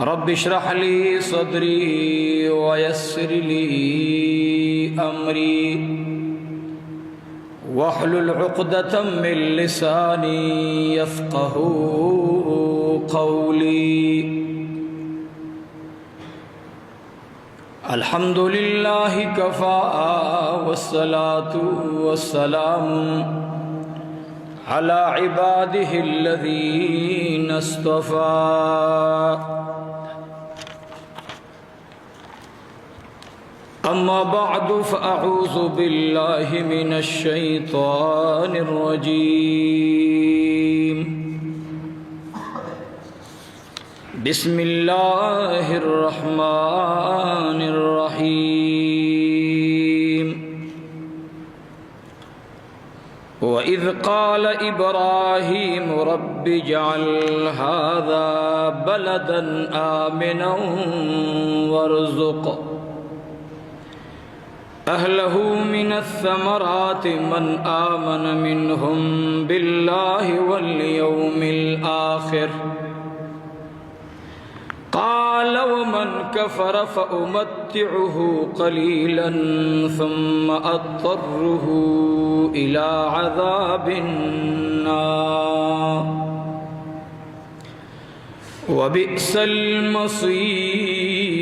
رب اشرح لي صدري ويسر لي أمري واحلل عقدة من لساني يفقه قولي الحمد لله كفى والصلاة والسلام على عباده الذين اصطفى أما بعد فأعوذ بالله من الشيطان الرجيم بسم الله الرحمن الرحيم وإذ قال إبراهيم رب اجعل هذا بلدا آمنا وارزق أهله من الثمرات من آمن منهم بالله واليوم الآخر قال ومن كفر فأمتعه قليلا ثم أضطره إلى عذاب النار وبئس المصير